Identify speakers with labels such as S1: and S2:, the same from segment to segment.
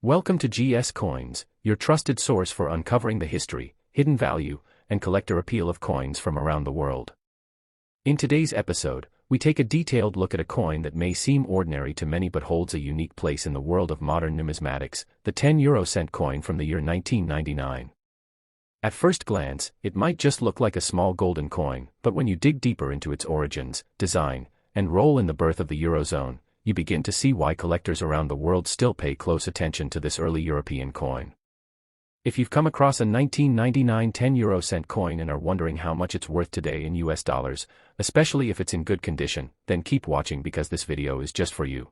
S1: Welcome to GS Coins, your trusted source for uncovering the history, hidden value, and collector appeal of coins from around the world. In today's episode, we take a detailed look at a coin that may seem ordinary to many but holds a unique place in the world of modern numismatics, the 10-euro-cent coin from the year 1999. At first glance, it might just look like a small golden coin, but when you dig deeper into its origins, design, and role in the birth of the Eurozone, you begin to see why collectors around the world still pay close attention to this early European coin. If you've come across a 1999 10-euro-cent coin and are wondering how much it's worth today in US dollars, especially if it's in good condition, then keep watching because this video is just for you.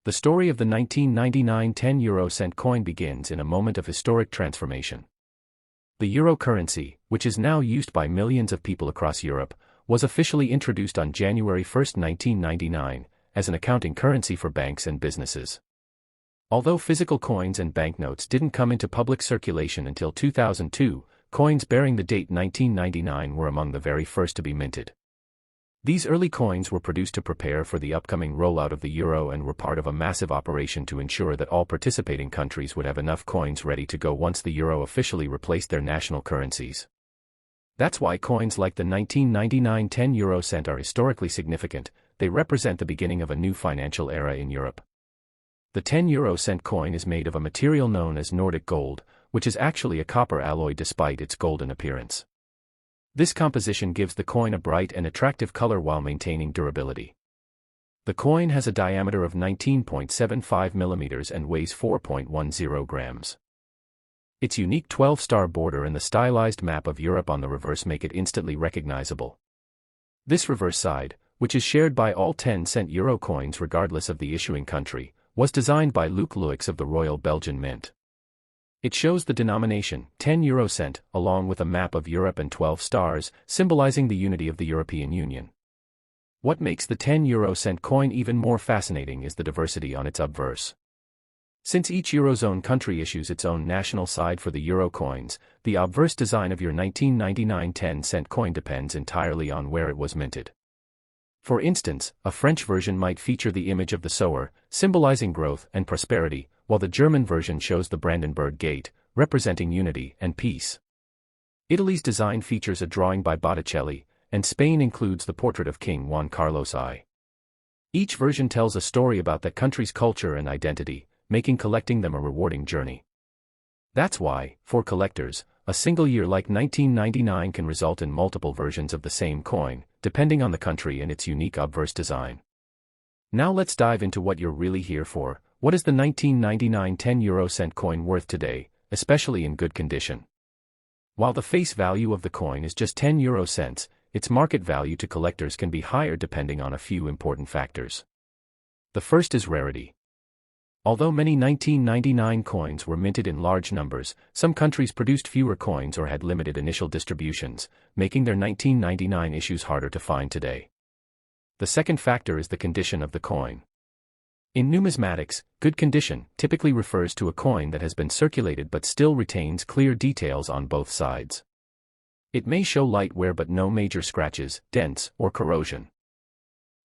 S1: The story of the 1999 10-euro-cent coin begins in a moment of historic transformation. The euro currency, which is now used by millions of people across Europe, was officially introduced on January 1, 1999, as an accounting currency for banks and businesses. Although physical coins and banknotes didn't come into public circulation until 2002, coins bearing the date 1999 were among the very first to be minted. These early coins were produced to prepare for the upcoming rollout of the euro and were part of a massive operation to ensure that all participating countries would have enough coins ready to go once the euro officially replaced their national currencies. That's why coins like the 1999 10-euro-cent are historically significant. They represent the beginning of a new financial era in Europe. The 10-euro-cent coin is made of a material known as Nordic gold, which is actually a copper alloy despite its golden appearance. This composition gives the coin a bright and attractive color while maintaining durability. The coin has a diameter of 19.75 millimeters and weighs 4.10 grams. Its unique 12-star border and the stylized map of Europe on the reverse make it instantly recognizable. This reverse side, which is shared by all 10-cent euro coins regardless of the issuing country, was designed by Luc Luyckx of the Royal Belgian Mint. It shows the denomination, 10-euro-cent, along with a map of Europe and 12 stars, symbolizing the unity of the European Union. What makes the 10-euro-cent coin even more fascinating is the diversity on its obverse. Since each Eurozone country issues its own national side for the euro coins, the obverse design of your 1999 10-cent coin depends entirely on where it was minted. For instance, a French version might feature the image of the sower, symbolizing growth and prosperity, while the German version shows the Brandenburg Gate, representing unity and peace. Italy's design features a drawing by Botticelli, and Spain includes the portrait of King Juan Carlos I. Each version tells a story about that country's culture and identity, making collecting them a rewarding journey. That's why, for collectors, a single year like 1999 can result in multiple versions of the same coin, depending on the country and its unique obverse design. Now let's dive into what you're really here for. What is the 1999 10-euro-cent coin worth today, especially in good condition? While the face value of the coin is just 10 euro cents, its market value to collectors can be higher depending on a few important factors. The first is rarity. Although many 1999 coins were minted in large numbers, some countries produced fewer coins or had limited initial distributions, making their 1999 issues harder to find today. The second factor is the condition of the coin. In numismatics, good condition typically refers to a coin that has been circulated but still retains clear details on both sides. It may show light wear but no major scratches, dents, or corrosion.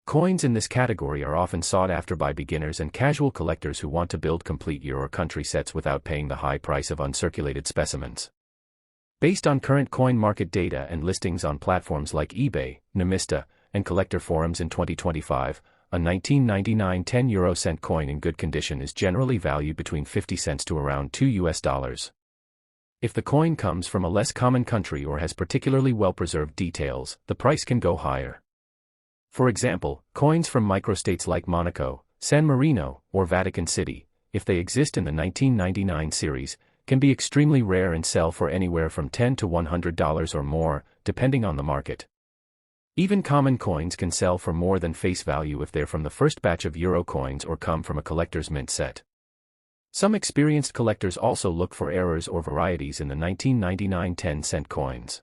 S1: Coins in this category are often sought after by beginners and casual collectors who want to build complete year or country sets without paying the high price of uncirculated specimens. Based on current coin market data and listings on platforms like eBay, Numista, and collector forums in 2025, a 1999 10-euro-cent coin in good condition is generally valued between 50 cents to around $2. If the coin comes from a less common country or has particularly well-preserved details, the price can go higher. For example, coins from microstates like Monaco, San Marino, or Vatican City, if they exist in the 1999 series, can be extremely rare and sell for anywhere from $10 to $100 or more, depending on the market. Even common coins can sell for more than face value if they're from the first batch of euro coins or come from a collector's mint set. Some experienced collectors also look for errors or varieties in the 1999 10-cent coins.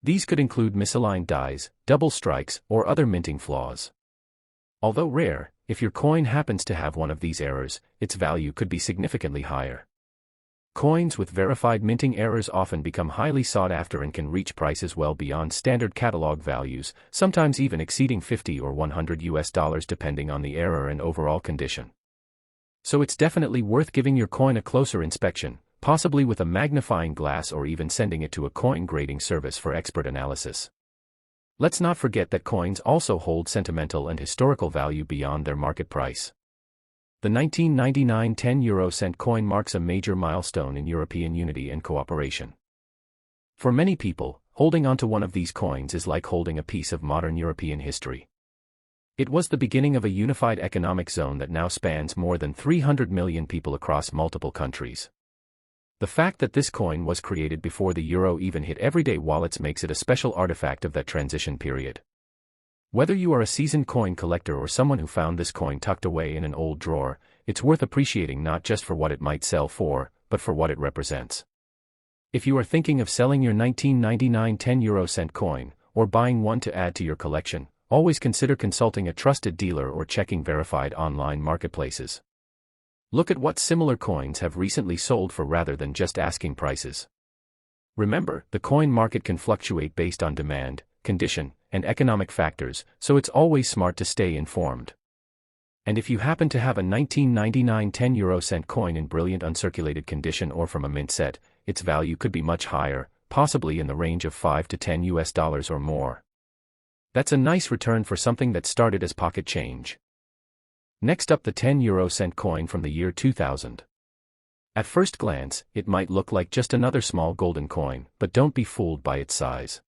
S1: These could include misaligned dies, double strikes, or other minting flaws. Although rare, if your coin happens to have one of these errors, its value could be significantly higher. Coins with verified minting errors often become highly sought after and can reach prices well beyond standard catalog values, sometimes even exceeding $50 or $100 depending on the error and overall condition. So it's definitely worth giving your coin a closer inspection, possibly with a magnifying glass or even sending it to a coin grading service for expert analysis. Let's not forget that coins also hold sentimental and historical value beyond their market price. The 1999 10-euro-cent coin marks a major milestone in European unity and cooperation. For many people, holding onto one of these coins is like holding a piece of modern European history. It was the beginning of a unified economic zone that now spans more than 300 million people across multiple countries. The fact that this coin was created before the euro even hit everyday wallets makes it a special artifact of that transition period. Whether you are a seasoned coin collector or someone who found this coin tucked away in an old drawer, it's worth appreciating not just for what it might sell for, but for what it represents. If you are thinking of selling your 1999 10-euro-cent coin, or buying one to add to your collection, always consider consulting a trusted dealer or checking verified online marketplaces. Look at what similar coins have recently sold for rather than just asking prices. Remember, the coin market can fluctuate based on demand, condition, and economic factors, so it's always smart to stay informed. And if you happen to have a 1999 10-euro-cent coin in brilliant uncirculated condition or from a mint set, its value could be much higher, possibly in the range of $5 to $10 or more. That's a nice return for something that started as pocket change. Next up, the 10-euro-cent coin from the year 2000. At first glance, it might look like just another small golden coin, but don't be fooled by its size.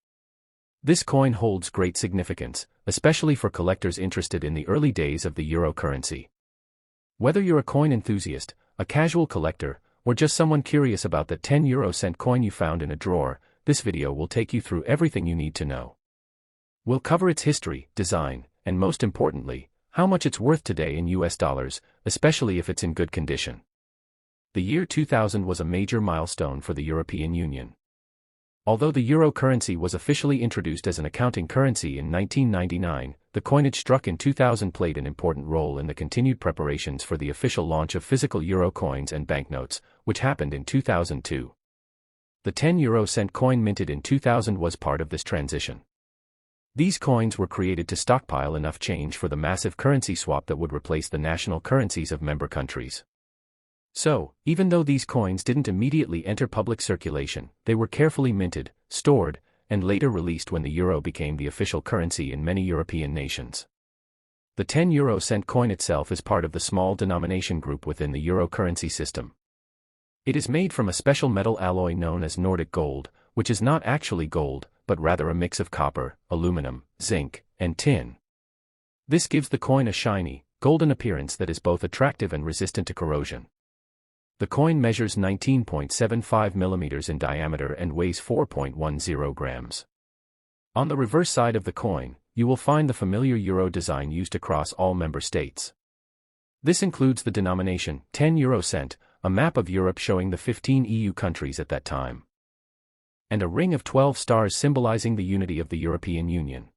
S1: This coin holds great significance, especially for collectors interested in the early days of the euro currency. Whether you're a coin enthusiast, a casual collector, or just someone curious about the 10-euro-cent coin you found in a drawer, this video will take you through everything you need to know. We'll cover its history, design, and most importantly, how much it's worth today in US dollars, especially if it's in good condition. The year 2000 was a major milestone for the European Union. Although the euro currency was officially introduced as an accounting currency in 1999, the coinage struck in 2000 played an important role in the continued preparations for the official launch of physical euro coins and banknotes, which happened in 2002. The 10-euro-cent coin minted in 2000 was part of this transition. These coins were created to stockpile enough change for the massive currency swap that would replace the national currencies of member countries. So, even though these coins didn't immediately enter public circulation, they were carefully minted, stored, and later released when the euro became the official currency in many European nations. The 10-euro-cent coin itself is part of the small denomination group within the euro currency system. It is made from a special metal alloy known as Nordic gold, which is not actually gold, but rather a mix of copper, aluminum, zinc, and tin. This gives the coin a shiny, golden appearance that is both attractive and resistant to corrosion. The coin measures 19.75 millimeters in diameter and weighs 4.10 grams. On the reverse side of the coin, you will find the familiar euro design used across all member states. This includes the denomination 10 euro cent, a map of Europe showing the 15 EU countries at that time, and a ring of 12 stars symbolizing the unity of the European Union.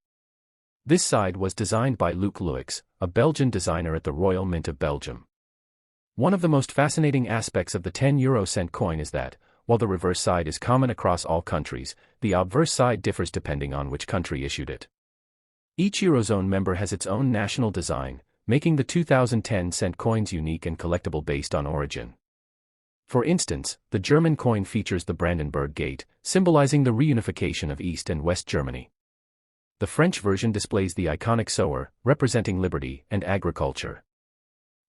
S1: This side was designed by Luc Louix, a Belgian designer at the Royal Mint of Belgium. One of the most fascinating aspects of the 10-euro-cent coin is that, while the reverse side is common across all countries, the obverse side differs depending on which country issued it. Each Eurozone member has its own national design, making the 2010-cent coins unique and collectible based on origin. For instance, the German coin features the Brandenburg Gate, symbolizing the reunification of East and West Germany. The French version displays the iconic sower, representing liberty and agriculture.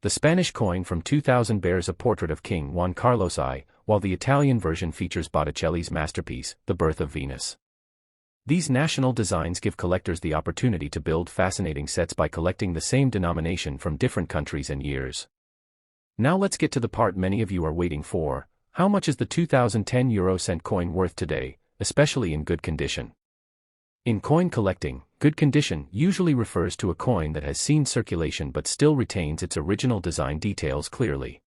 S1: The Spanish coin from 2000 bears a portrait of King Juan Carlos I, while the Italian version features Botticelli's masterpiece, The Birth of Venus. These national designs give collectors the opportunity to build fascinating sets by collecting the same denomination from different countries and years. Now let's get to the part many of you are waiting for: how much is the 2010 euro-cent coin worth today, especially in good condition? In coin collecting, good condition usually refers to a coin that has seen circulation but still retains its original design details clearly.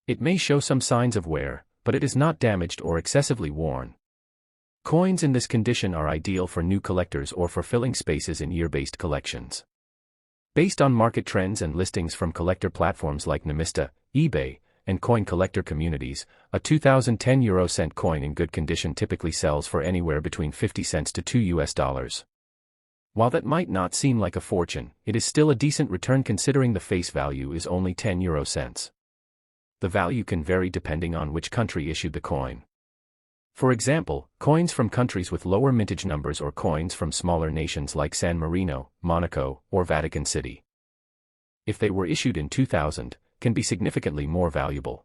S1: It may show some signs of wear, but it is not damaged or excessively worn. Coins in this condition are ideal for new collectors or for filling spaces in year-based collections. Based on market trends and listings from collector platforms like Nemista, eBay, and coin collector communities, a 2010 euro-cent coin in good condition typically sells for anywhere between 50 cents to $2. While that might not seem like a fortune, it is still a decent return considering the face value is only 10 euro cents. The value can vary depending on which country issued the coin. For example, coins from countries with lower mintage numbers or coins from smaller nations like San Marino, Monaco, or Vatican City, if they were issued in 2000, can be significantly more valuable.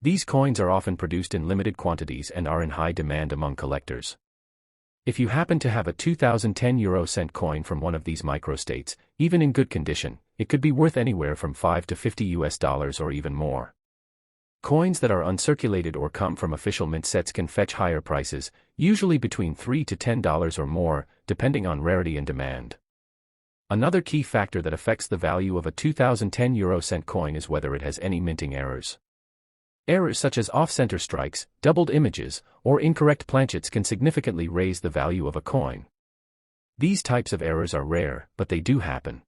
S1: These coins are often produced in limited quantities and are in high demand among collectors. If you happen to have a 2010 euro cent coin from one of these microstates, even in good condition, it could be worth anywhere from $5 to $50 or even more. Coins that are uncirculated or come from official mint sets can fetch higher prices, usually between $3 to $10 or more, depending on rarity and demand. Another key factor that affects the value of a 2010 euro cent coin is whether it has any minting errors. Errors such as off-center strikes, doubled images, or incorrect planchets can significantly raise the value of a coin. These types of errors are rare, but they do happen.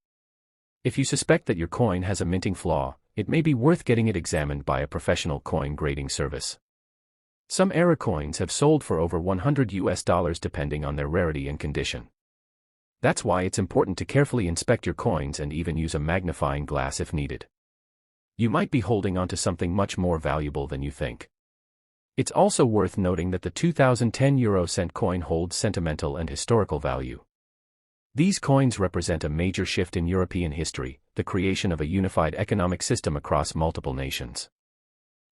S1: If you suspect that your coin has a minting flaw, it may be worth getting it examined by a professional coin grading service. Some error coins have sold for over $100 depending on their rarity and condition. That's why it's important to carefully inspect your coins and even use a magnifying glass if needed. You might be holding onto something much more valuable than you think. It's also worth noting that the 2010 euro cent coin holds sentimental and historical value. These coins represent a major shift in European history, the creation of a unified economic system across multiple nations.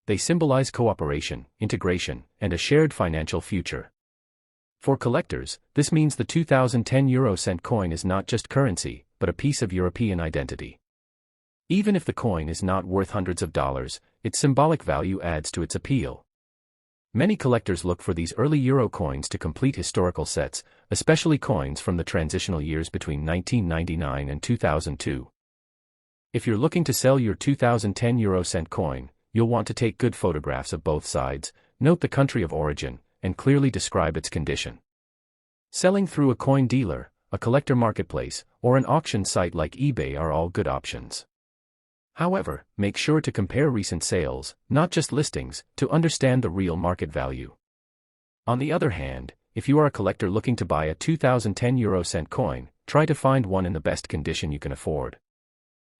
S1: They symbolize cooperation, integration, and a shared financial future. For collectors, this means the 2010 euro cent coin is not just currency, but a piece of European identity. Even if the coin is not worth hundreds of dollars, its symbolic value adds to its appeal. Many collectors look for these early euro coins to complete historical sets, especially coins from the transitional years between 1999 and 2002. If you're looking to sell your 2010 euro cent coin, you'll want to take good photographs of both sides, note the country of origin, and clearly describe its condition. Selling through a coin dealer, a collector marketplace, or an auction site like eBay are all good options. However, make sure to compare recent sales, not just listings, to understand the real market value. On the other hand, if you are a collector looking to buy a 2010 euro cent coin, try to find one in the best condition you can afford.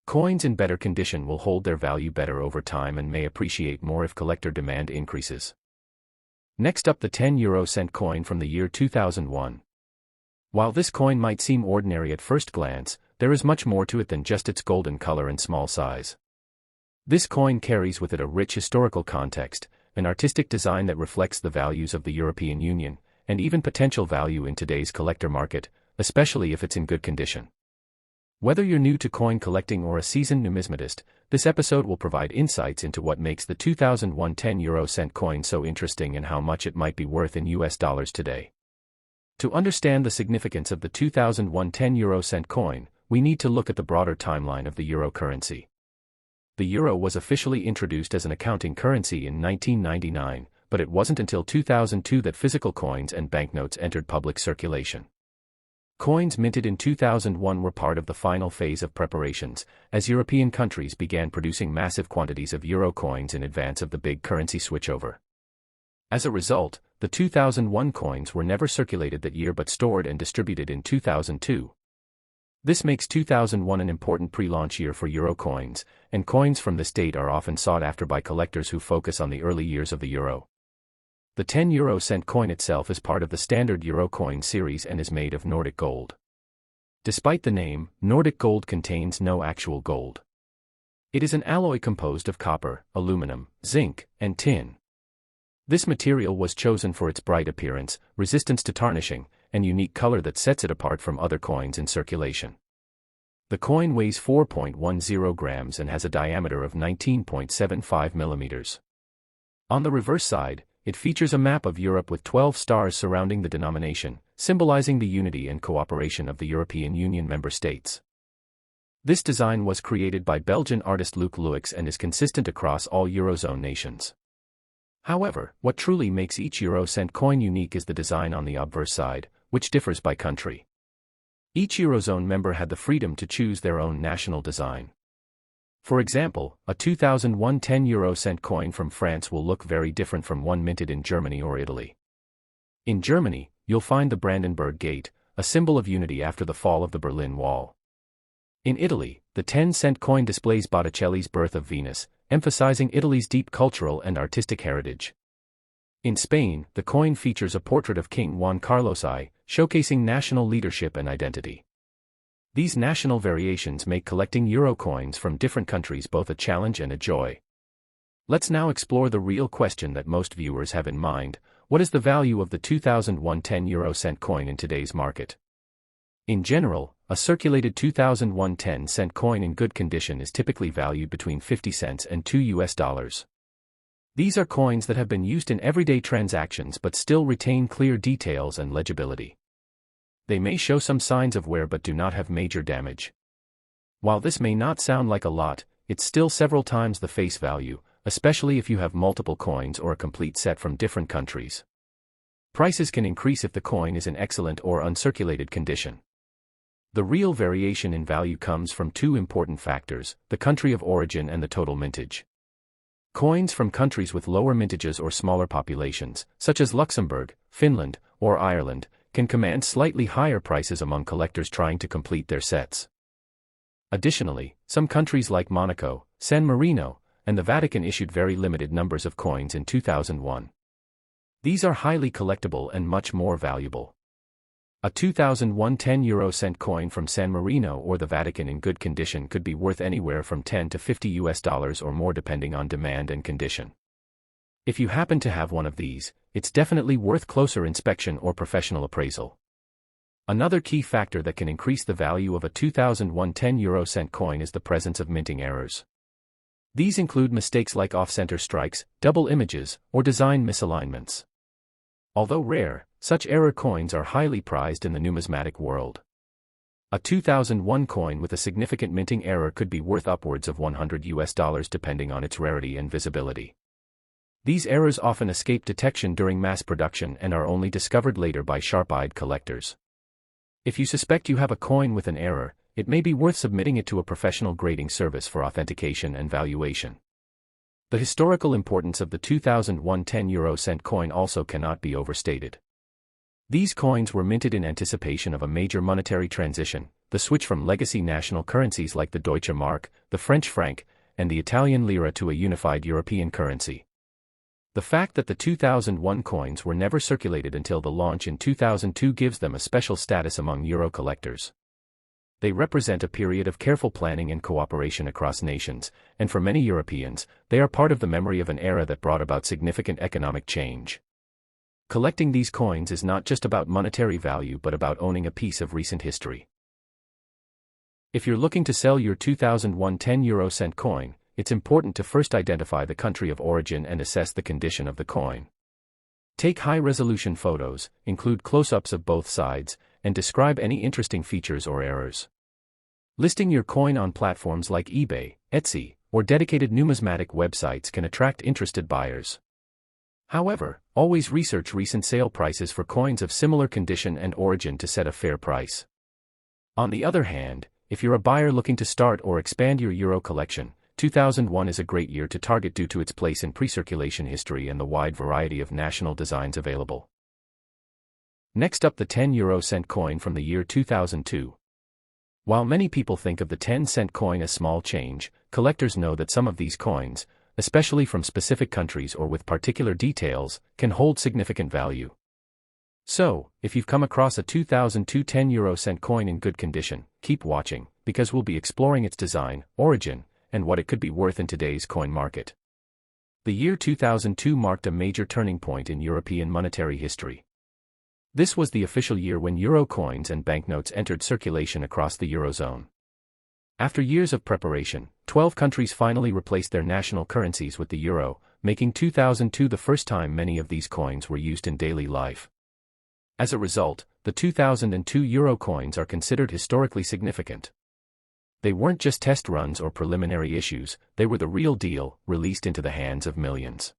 S1: Coins in better condition will hold their value better over time and may appreciate more if collector demand increases. Next up, the 10 euro cent coin from the year 2001. While this coin might seem ordinary at first glance, there is much more to it than just its golden color and small size. This coin carries with it a rich historical context, an artistic design that reflects the values of the European Union, and even potential value in today's collector market, especially if it's in good condition. Whether you're new to coin collecting or a seasoned numismatist, this episode will provide insights into what makes the 2001 10 euro cent coin so interesting and how much it might be worth in US dollars today. To understand the significance of the 2001 10 euro cent coin, we need to look at the broader timeline of the euro currency. The euro was officially introduced as an accounting currency in 1999, but it wasn't until 2002 that physical coins and banknotes entered public circulation. Coins minted in 2001 were part of the final phase of preparations, as European countries began producing massive quantities of euro coins in advance of the big currency switchover. As a result, the 2001 coins were never circulated that year but stored and distributed in 2002. This makes 2001 an important pre-launch year for euro coins, and coins from this date are often sought after by collectors who focus on the early years of the euro. The 10 euro cent coin itself is part of the standard euro coin series and is made of Nordic gold. Despite the name, Nordic gold contains no actual gold. It is an alloy composed of copper, aluminum, zinc, and tin. This material was chosen for its bright appearance, resistance to tarnishing, and unique color that sets it apart from other coins in circulation. The coin weighs 4.10 grams and has a diameter of 19.75 millimeters. On the reverse side, it features a map of Europe with 12 stars surrounding the denomination, symbolizing the unity and cooperation of the European Union member states. This design was created by Belgian artist Luc Luix and is consistent across all Eurozone nations. However, what truly makes each euro cent coin unique is the design on the obverse side, which differs by country. Each Eurozone member had the freedom to choose their own national design. For example, a 2001 10 euro cent coin from France will look very different from one minted in Germany or Italy. In Germany, you'll find the Brandenburg Gate, a symbol of unity after the fall of the Berlin Wall. In Italy, the 10-cent coin displays Botticelli's Birth of Venus, emphasizing Italy's deep cultural and artistic heritage. In Spain, the coin features a portrait of King Juan Carlos I, showcasing national leadership and identity. These national variations make collecting euro coins from different countries both a challenge and a joy. Let's now explore the real question that most viewers have in mind: what is the value of the 2001 10-euro-cent coin in today's market? In general, a circulated 2001 10-cent coin in good condition is typically valued between 50 cents and $2. These are coins that have been used in everyday transactions but still retain clear details and legibility. They may show some signs of wear but do not have major damage. While this may not sound like a lot, it's still several times the face value, especially if you have multiple coins or a complete set from different countries. Prices can increase if the coin is in excellent or uncirculated condition. The real variation in value comes from two important factors: the country of origin and the total mintage. Coins from countries with lower mintages or smaller populations, such as Luxembourg, Finland, or Ireland, can command slightly higher prices among collectors trying to complete their sets. Additionally, some countries like Monaco, San Marino, and the Vatican issued very limited numbers of coins in 2001. These are highly collectible and much more valuable. A 2001 10-euro-cent coin from San Marino or the Vatican in good condition could be worth anywhere from $10 to $50 or more depending on demand and condition. If you happen to have one of these, it's definitely worth closer inspection or professional appraisal. Another key factor that can increase the value of a 2001 10-euro-cent coin is the presence of minting errors. These include mistakes like off-center strikes, double images, or design misalignments. Although rare, such error coins are highly prized in the numismatic world. A 2001 coin with a significant minting error could be worth upwards of $100 depending on its rarity and visibility. These errors often escape detection during mass production and are only discovered later by sharp-eyed collectors. If you suspect you have a coin with an error, it may be worth submitting it to a professional grading service for authentication and valuation. The historical importance of the 2001 10-euro-cent coin also cannot be overstated. These coins were minted in anticipation of a major monetary transition, the switch from legacy national currencies like the Deutsche Mark, the French franc, and the Italian lira to a unified European currency. The fact that the 2001 coins were never circulated until the launch in 2002 gives them a special status among euro collectors. They represent a period of careful planning and cooperation across nations, and for many Europeans, they are part of the memory of an era that brought about significant economic change. Collecting these coins is not just about monetary value but about owning a piece of recent history. If you're looking to sell your 2001 10-euro-cent coin, it's important to first identify the country of origin and assess the condition of the coin. Take high-resolution photos, include close-ups of both sides, and describe any interesting features or errors. Listing your coin on platforms like eBay, Etsy, or dedicated numismatic websites can attract interested buyers. However, always research recent sale prices for coins of similar condition and origin to set a fair price. On the other hand, if you're a buyer looking to start or expand your euro collection, 2001 is a great year to target due to its place in pre-circulation history and the wide variety of national designs available. Next up, the 10-euro-cent coin from the year 2002. While many people think of the 10-cent coin as small change, collectors know that some of these coins, especially from specific countries or with particular details, can hold significant value. So, if you've come across a 2002 10-euro-cent coin in good condition, keep watching, because we'll be exploring its design, origin, and what it could be worth in today's coin market. The year 2002 marked a major turning point in European monetary history. This was the official year when euro coins and banknotes entered circulation across the eurozone. After years of preparation, 12 countries finally replaced their national currencies with the euro, making 2002 the first time many of these coins were used in daily life. As a result, the 2002 euro coins are considered historically significant. They weren't just test runs or preliminary issues, they were the real deal, released into the hands of millions.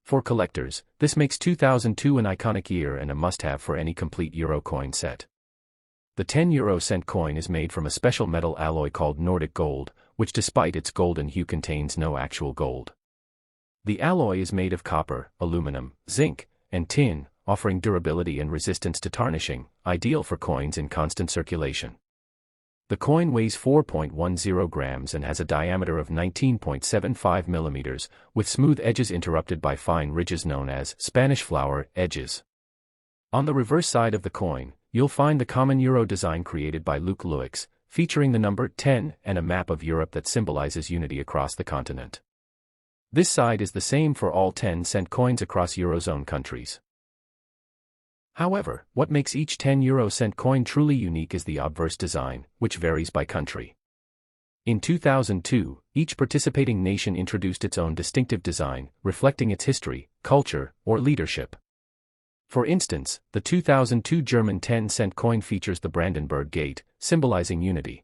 S1: For collectors, this makes 2002 an iconic year and a must-have for any complete euro coin set. The 10-euro-cent coin is made from a special metal alloy called Nordic gold, which despite its golden hue contains no actual gold. The alloy is made of copper, aluminum, zinc, and tin, offering durability and resistance to tarnishing, ideal for coins in constant circulation. The coin weighs 4.10 grams and has a diameter of 19.75 millimeters, with smooth edges interrupted by fine ridges known as Spanish flower edges. On the reverse side of the coin, you'll find the common euro design created by Luc Louix, featuring the number 10 and a map of Europe that symbolizes unity across the continent. This side is the same for all 10-cent coins across Eurozone countries. However, what makes each 10-euro-cent coin truly unique is the obverse design, which varies by country. In 2002, each participating nation introduced its own distinctive design, reflecting its history, culture, or leadership. For instance, the 2002 German 10-cent coin features the Brandenburg Gate, symbolizing unity.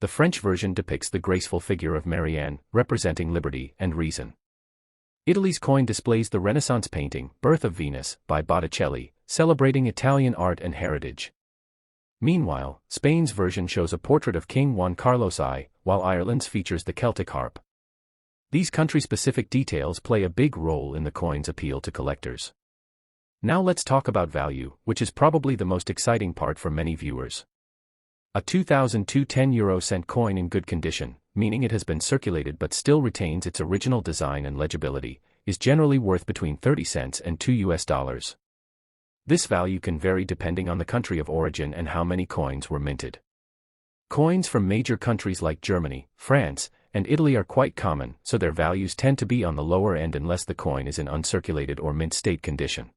S1: The French version depicts the graceful figure of Marianne, representing liberty and reason. Italy's coin displays the Renaissance painting, Birth of Venus, by Botticelli, celebrating Italian art and heritage. Meanwhile, Spain's version shows a portrait of King Juan Carlos I, while Ireland's features the Celtic harp. These country-specific details play a big role in the coin's appeal to collectors. Now let's talk about value, which is probably the most exciting part for many viewers. A 2002 10-euro-cent coin in good condition, meaning it has been circulated but still retains its original design and legibility, is generally worth between 30 cents and $2. This value can vary depending on the country of origin and how many coins were minted. Coins from major countries like Germany, France, and Italy are quite common, so their values tend to be on the lower end unless the coin is in uncirculated or mint state condition.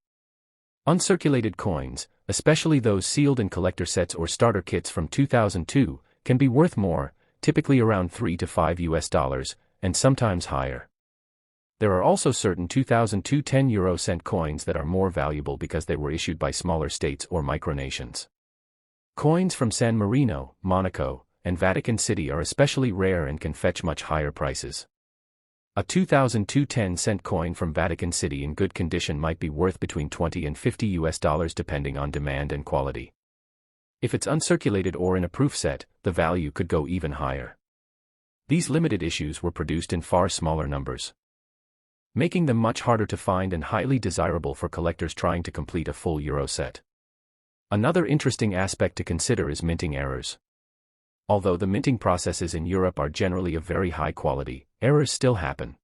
S1: Uncirculated coins, especially those sealed in collector sets or starter kits from 2002, can be worth more, typically around $3 to $5, and sometimes higher. There are also certain 2002 10-euro-cent coins that are more valuable because they were issued by smaller states or micronations. Coins from San Marino, Monaco, and Vatican City are especially rare and can fetch much higher prices. A 2002 10-cent coin from Vatican City in good condition might be worth between $20 and $50 depending on demand and quality. If it's uncirculated or in a proof set, the value could go even higher. These limited issues were produced in far smaller numbers, making them much harder to find and highly desirable for collectors trying to complete a full euro set. Another interesting aspect to consider is minting errors. Although the minting processes in Europe are generally of very high quality, errors still happen.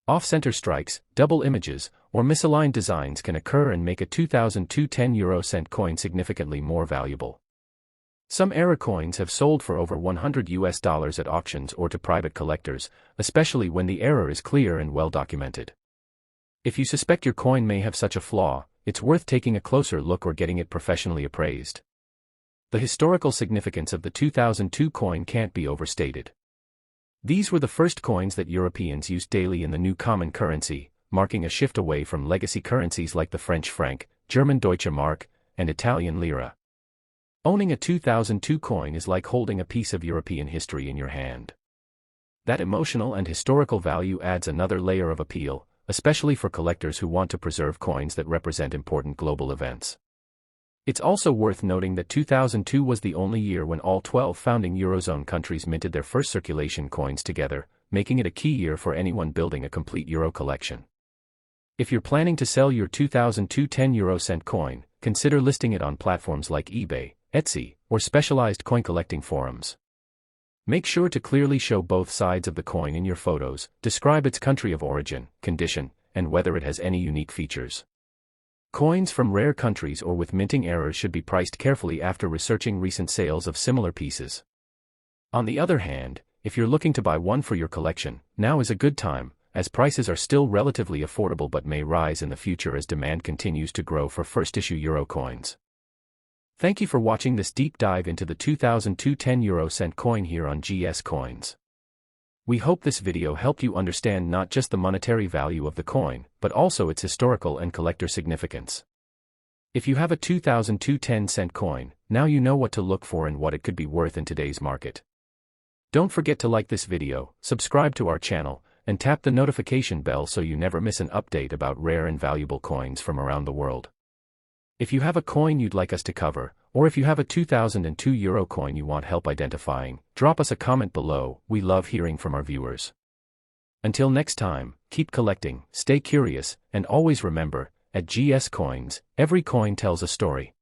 S1: Off-center strikes, double images, or misaligned designs can occur and make a 2002 10-euro-cent coin significantly more valuable. Some error coins have sold for over $100 at auctions or to private collectors, especially when the error is clear and well documented. If you suspect your coin may have such a flaw, it's worth taking a closer look or getting it professionally appraised. The historical significance of the 2002 coin can't be overstated. These were the first coins that Europeans used daily in the new common currency, marking a shift away from legacy currencies like the French franc, German Deutsche Mark, and Italian lira. Owning a 2002 coin is like holding a piece of European history in your hand. That emotional and historical value adds another layer of appeal, especially for collectors who want to preserve coins that represent important global events. It's also worth noting that 2002 was the only year when all 12 founding Eurozone countries minted their first circulation coins together, making it a key year for anyone building a complete euro collection. If you're planning to sell your 2002 10-euro-cent coin, consider listing it on platforms like eBay, Etsy, or specialized coin collecting forums. Make sure to clearly show both sides of the coin in your photos, describe its country of origin, condition, and whether it has any unique features. Coins from rare countries or with minting errors should be priced carefully after researching recent sales of similar pieces. On the other hand, if you're looking to buy one for your collection, now is a good time, as prices are still relatively affordable but may rise in the future as demand continues to grow for first-issue euro coins. Thank you for watching this deep dive into the 2002 10-euro-cent coin here on GS Coins. We hope this video helped you understand not just the monetary value of the coin, but also its historical and collector significance. If you have a 2002 10-cent coin, now you know what to look for and what it could be worth in today's market. Don't forget to like this video, subscribe to our channel, and tap the notification bell so you never miss an update about rare and valuable coins from around the world. If you have a coin you'd like us to cover, or if you have a 2002 euro coin you want help identifying, drop us a comment below. We love hearing from our viewers. Until next time, keep collecting, stay curious, and always remember, At GS Coins, every coin tells a story.